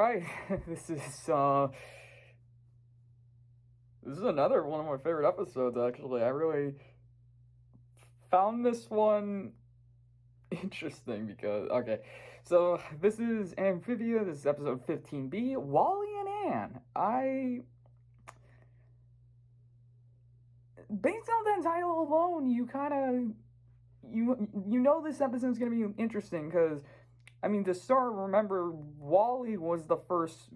right, this is another one of my favorite episodes. Actually, I really found this one interesting because so this is Amphibia. This is episode 15B. Wally and Anne. Based on that title alone, you kind of you know this episode's gonna be interesting because to start, remember Wally was the first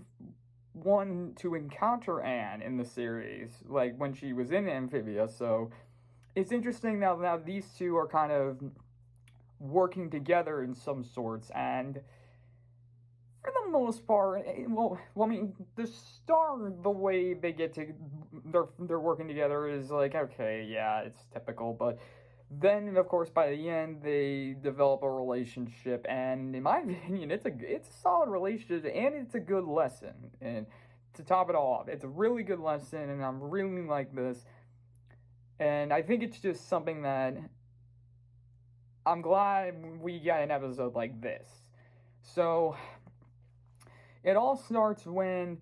one to encounter Anne in the series, like when she was in Amphibia. So it's interesting now these two are kind of working together in some sorts, and for the most part, the start, the way they get to they're working together is like, okay, yeah, it's typical, but then of course by the end they develop a relationship, and in my opinion it's a solid relationship, and it's a good lesson. And to top it all off, it's a really good lesson, and I'm really like this, and I think it's just something that I'm glad we got an episode like this. So it all starts when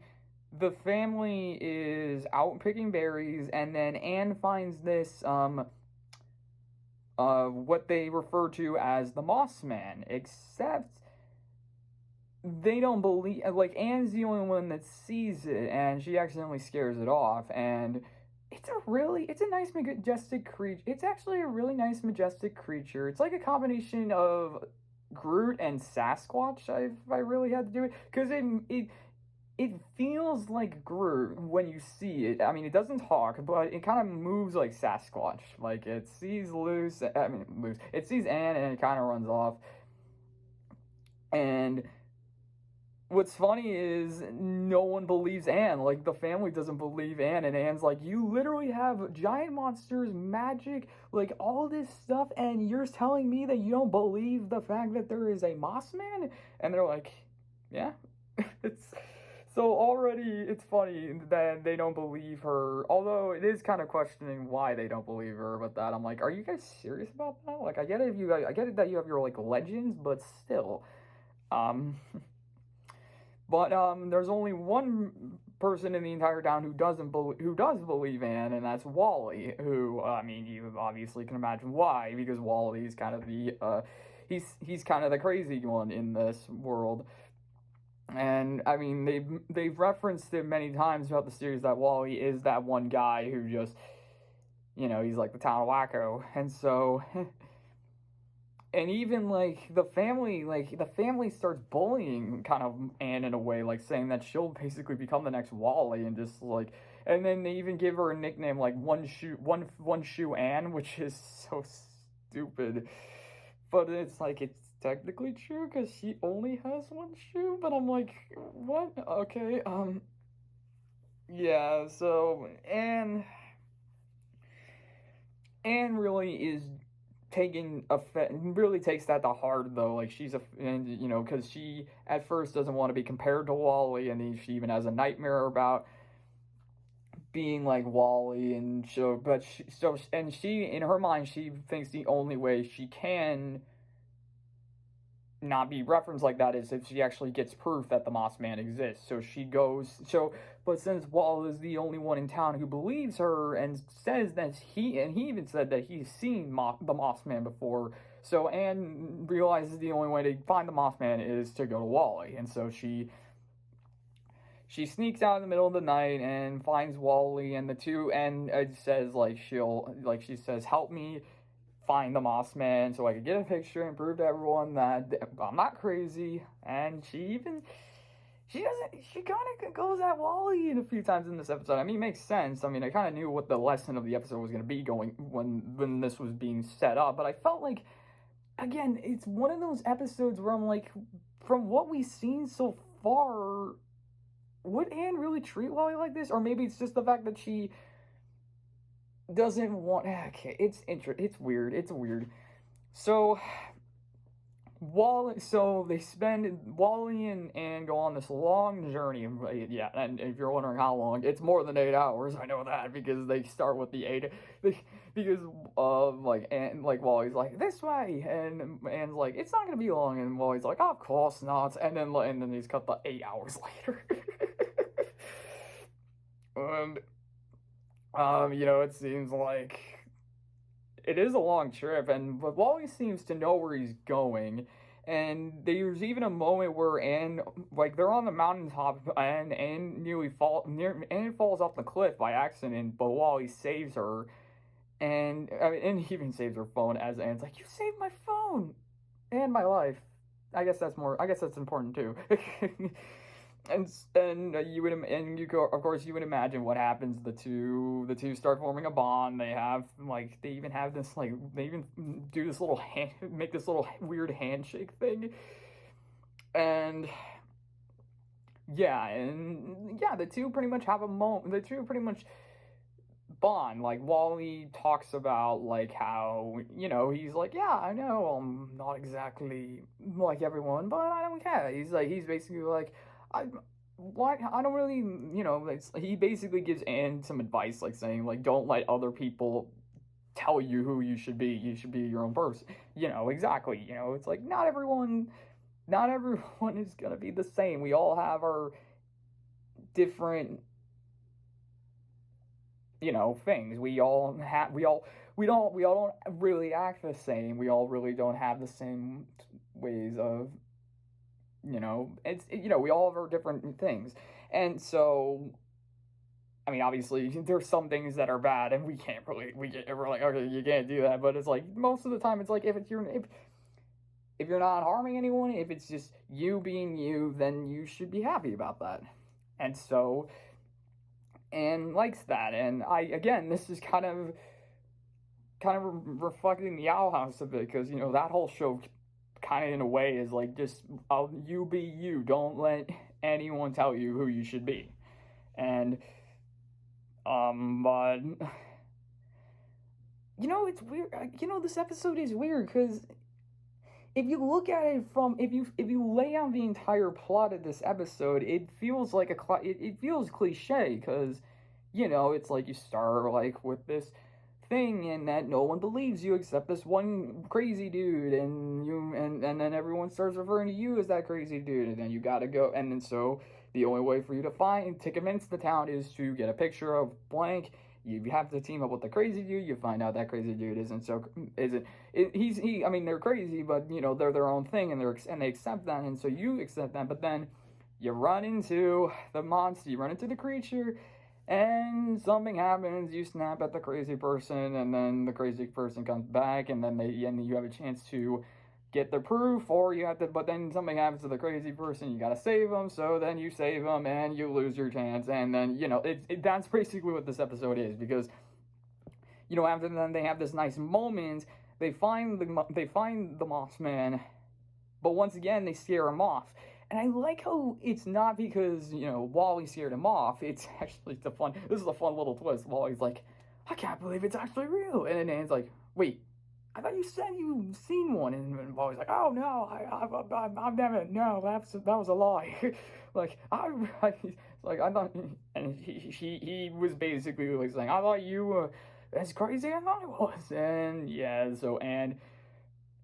the family is out picking berries, and then Anne finds this what they refer to as the Mossman, except they don't believe, like, Anne's the only one that sees it, and she accidentally scares it off. And it's a nice majestic creature. It's actually a really nice majestic creature. It's like a combination of Groot and Sasquatch. If I really had to do it, because it feels like Groot when you see it. It doesn't talk, but it kind of moves like Sasquatch. Like, it sees loose. It sees Anne and it kind of runs off. And what's funny is no one believes Anne. Like, the family doesn't believe Anne, and Anne's like, you literally have giant monsters, magic, like all this stuff, and you're telling me that you don't believe the fact that there is a Mossman? And they're like, yeah. It's so already it's funny that they don't believe her. Although it is kind of questioning why they don't believe her. But that I'm like, are you guys serious about that? Like, I get it I get it that you have your like legends, but still, um. But there's only one person in the entire town who does believe Anne, and that's Wally. Who you obviously can imagine why, because Wally's kind of the he's kind of the crazy one in this world. And they've referenced it many times throughout the series that Wally is that one guy who just, he's like the town wacko. And so and even the family starts bullying kind of Anne in a way, like saying that she'll basically become the next Wally, and just like, and then they even give her a nickname like one shoe Anne, which is so stupid. But it's like, it's technically true because she only has one shoe. But I'm like, what? Okay, yeah. So Anne really is really takes that to heart, though. Like, because she at first doesn't want to be compared to Wally, and she even has a nightmare about being like Wally. And she in her mind, she thinks the only way she can not be referenced like that is if she actually gets proof that the Mossman exists. So she goes. But since Wall is the only one in town who believes her and says that he even said that he's seen the Mossman before, so Anne realizes the only way to find the Mossman is to go to Wally, and so she sneaks out in the middle of the night and finds Wally, and the two, and it says she says, help me find the Mossman so I could get a picture and prove to everyone that I'm not crazy. And she kind of goes at Wally a few times in this episode. It makes sense. I kind of knew what the lesson of the episode was going to be going when this was being set up, but I felt like, again, it's one of those episodes where I'm like, from what we've seen so far, would Anne really treat Wally like this? Or maybe it's just the fact that she doesn't want. Okay, it's weird. So So they spend Wally and Anne go on this long journey. Yeah, and if you're wondering how long, it's more than 8 hours. I know that because they start with the eight. Because like and like Wally's like this way, and Anne's like it's not gonna be long, and Wally's like oh, of course not, and then he's cut the 8 hours later. And it seems like it is a long trip, but Wally seems to know where he's going. And there's even a moment where Anne, like they're on the mountaintop, and Anne falls off the cliff by accident, but Wally saves her, and he even saves her phone as Anne's like, "You saved my phone and my life." I guess that's more. I guess that's important too. Of course you would imagine what happens. The two start forming a bond. They even have this like they even do this little make this little weird handshake thing, and the two pretty much have a moment. The two pretty much bond. Like Wally talks about like how he's like, yeah, I know I'm not exactly like everyone, but I don't care. He's basically like, I don't really he basically gives Anne some advice, like saying like don't let other people tell you who you should be. You should be your own person. Exactly. It's like not everyone is gonna be the same. We all have our different things. We all don't really act the same. We all really don't have the same ways of we all have our different things. And so I mean, obviously there's some things that are bad and we're like, okay, you can't do that, but it's like most of the time it's like if you're not harming anyone, if it's just you being you, then you should be happy about that. And so Anne likes that, and this is kind of reflecting the Owl House a bit, because that whole show kind of in a way is like just you be you, don't let anyone tell you who you should be. And but it's weird. This episode is weird because if you look at it from if you lay out the entire plot of this episode, it feels like it feels cliche, because it's like you start like with this thing and that no one believes you except this one crazy dude, and then everyone starts referring to you as that crazy dude, and then you gotta go, and then so the only way for you to convince the town is to get a picture of blank. You have to team up with the crazy dude. You find out that crazy dude I mean, they're crazy, but they're their own thing, and they accept that, and so you accept that. But then you run into the monster, you run into the creature, and something happens. You snap at the crazy person, and then the crazy person comes back, and then you have a chance to get the proof, or you have to, but then something happens to the crazy person, you gotta save them, so then you save them, and you lose your chance, and then, that's basically what this episode is, because, after then they have this nice moment, they find the Mossman, but once again, they scare him off, and I like how it's not because, Wally scared him off, it's actually this is a fun little twist. Wally's like, I can't believe it's actually real, and then Anne's like, wait, I thought you said you've seen one, and Wally's like, oh no, I've never, no, that was a lie. I thought, and he was basically like saying, I thought you were as crazy as I was, and yeah, so Anne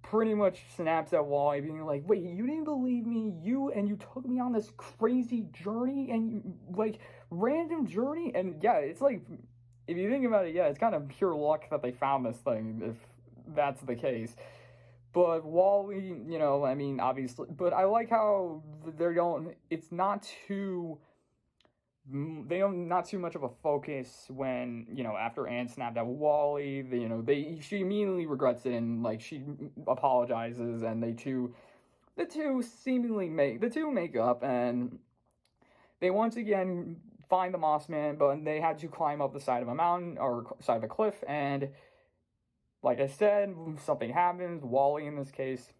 pretty much snaps at Wally, being like, wait, you didn't believe me, you took me on this crazy journey, and like random journey, and yeah, it's like, if you think about it, yeah, it's kind of pure luck that they found this thing, if that's the case. But Wally, I mean, obviously, but I like how it's not too, not too much of a focus when, after Anne snapped at Wally, she immediately regrets it, and like she apologizes, and the two make up, and they once again find the Mossman, but they had to climb up the side of a mountain, or side of a cliff, and like I said, something happens. Wally, in this case,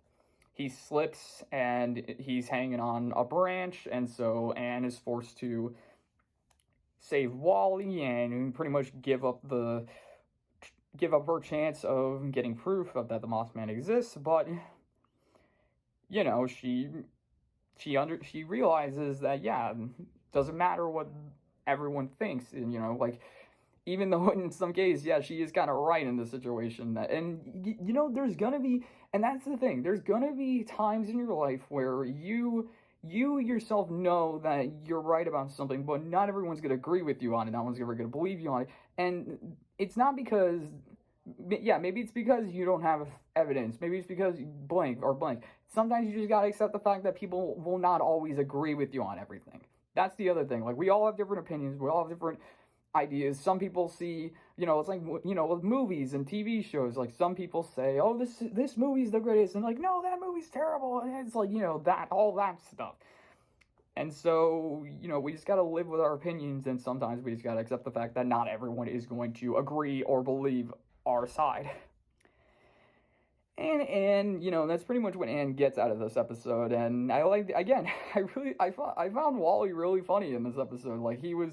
he slips and he's hanging on a branch, and so Anne is forced to save Wally and pretty much give up her chance of getting proof of that the Mossman exists. But you know, she realizes that, yeah, doesn't matter what everyone thinks, and you know, like, even though in some cases, yeah, she is kind of right in the situation. And you know, there's gonna be, and that's the thing, there's gonna be times in your life where you yourself know that you're right about something, but not everyone's gonna agree with you on it. Not one's ever gonna believe you on it, and it's not because, yeah, maybe it's because you don't have evidence. Maybe it's because blank or blank. Sometimes you just gotta accept the fact that people will not always agree with you on everything. That's the other thing. Like, we all have different opinions. We all have different ideas. Some people see, you know, it's like, you know, with movies and TV shows. Like, some people say, "Oh, this movie's the greatest," and like, "No, that movie's terrible." And it's like, you know, that all that stuff. And so, you know, we just got to live with our opinions, and sometimes we just got to accept the fact that not everyone is going to agree or believe our side. And you know, that's pretty much what Anne gets out of this episode. And I like, again, I found Wally really funny in this episode. Like, he was,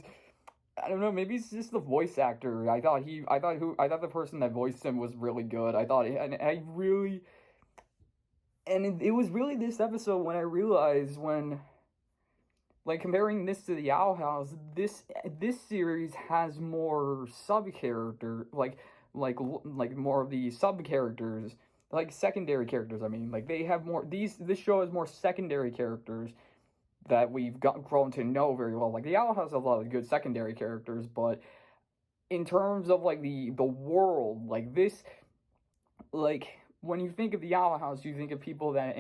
I don't know, maybe it's just the voice actor. I thought the person that voiced him was really good. It was really this episode when I realized, when, like, comparing this to the Owl House, this series has more sub character, like more of the sub characters, like secondary characters. I mean, like, they have more. This show has more secondary characters that we've grown to know very well. Like, the Owl House has a lot of good secondary characters, but in terms of like the world, like this, like, when you think of the Owl House, you think of people that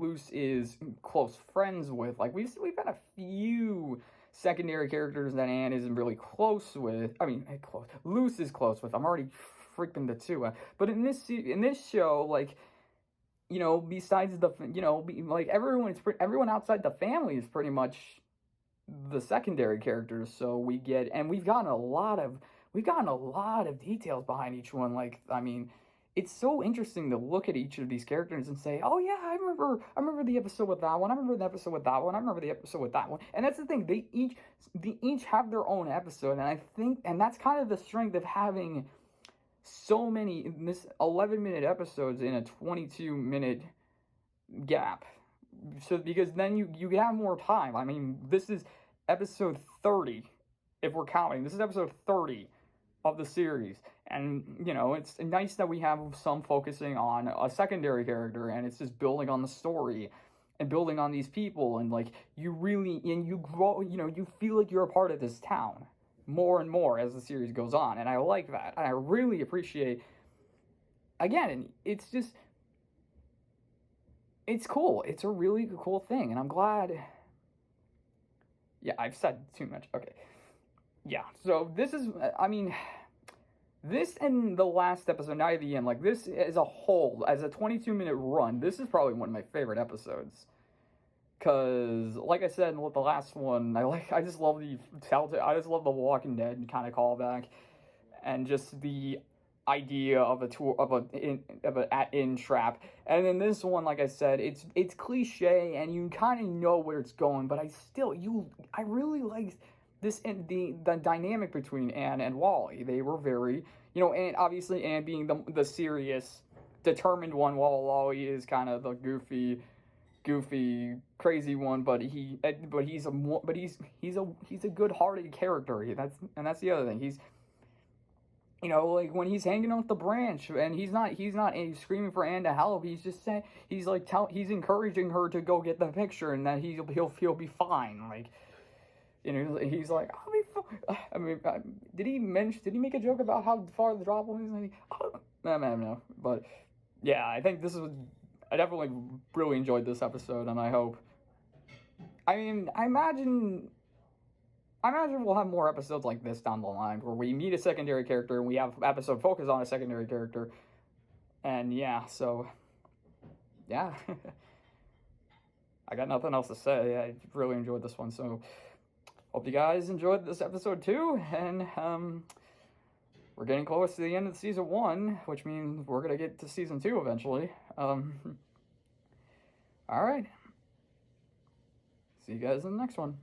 Luce is close friends with. Like, we've had a few secondary characters that Anne isn't really close with. I mean, close. Luce is close with. I'm already freaking the two. But in this show, like, you know, besides the, you know, like, everyone outside the family is pretty much the secondary characters. So we've gotten a lot of details behind each one. Like, I mean, it's so interesting to look at each of these characters and say, "Oh yeah, I remember the episode with that one. I remember the episode with that one. I remember the episode with that one." And that's the thing; they each have their own episode, and I think, and that's kind of the strength of having so many in this 11-minute episodes in a 22-minute gap. So, because then you have more time. I mean, this is episode 30, if we're counting. This is episode 30 of the series. And, you know, it's nice that we have some focusing on a secondary character, and it's just building on the story and building on these people, and like, you grow, you know, you feel like you're a part of this town more and more as the series goes on. And I like that. And I really appreciate, again, it's just, it's cool. It's a really cool thing, and I'm glad. Yeah, I've said too much. Okay. Yeah, so this is, I mean, this and the last episode, Night of the End, like, this as a whole, as a 22-minute run, this is probably one of my favorite episodes. Because, like I said with the last one, I just love the Walking Dead kind of callback, and just the idea of a in trap. And then this one, like I said, it's cliche and you kind of know where it's going, but I really like this, and the dynamic between Anne and Wally. They were very, you know, and obviously Anne being the serious, determined one, while Wally is kind of the goofy, crazy one. But he's a good-hearted character. That's the other thing. He's, you know, like, when he's hanging off the branch, and he's not screaming for Anne to help. He's just saying, he's encouraging her to go get the picture, and that he'll be fine. Like, you know, he's like, "I'll be fine." I mean, did he make a joke about how far the drop was? Like, oh, no. But yeah, I definitely really enjoyed this episode, and I hope. I mean, I imagine we'll have more episodes like this down the line, where we meet a secondary character and we have episode focus on a secondary character. And yeah, so yeah. I got nothing else to say. I really enjoyed this one, so hope you guys enjoyed this episode too. And we're getting close to the end of season 1, which means we're gonna get to season 2 eventually. All right. See you guys in the next one.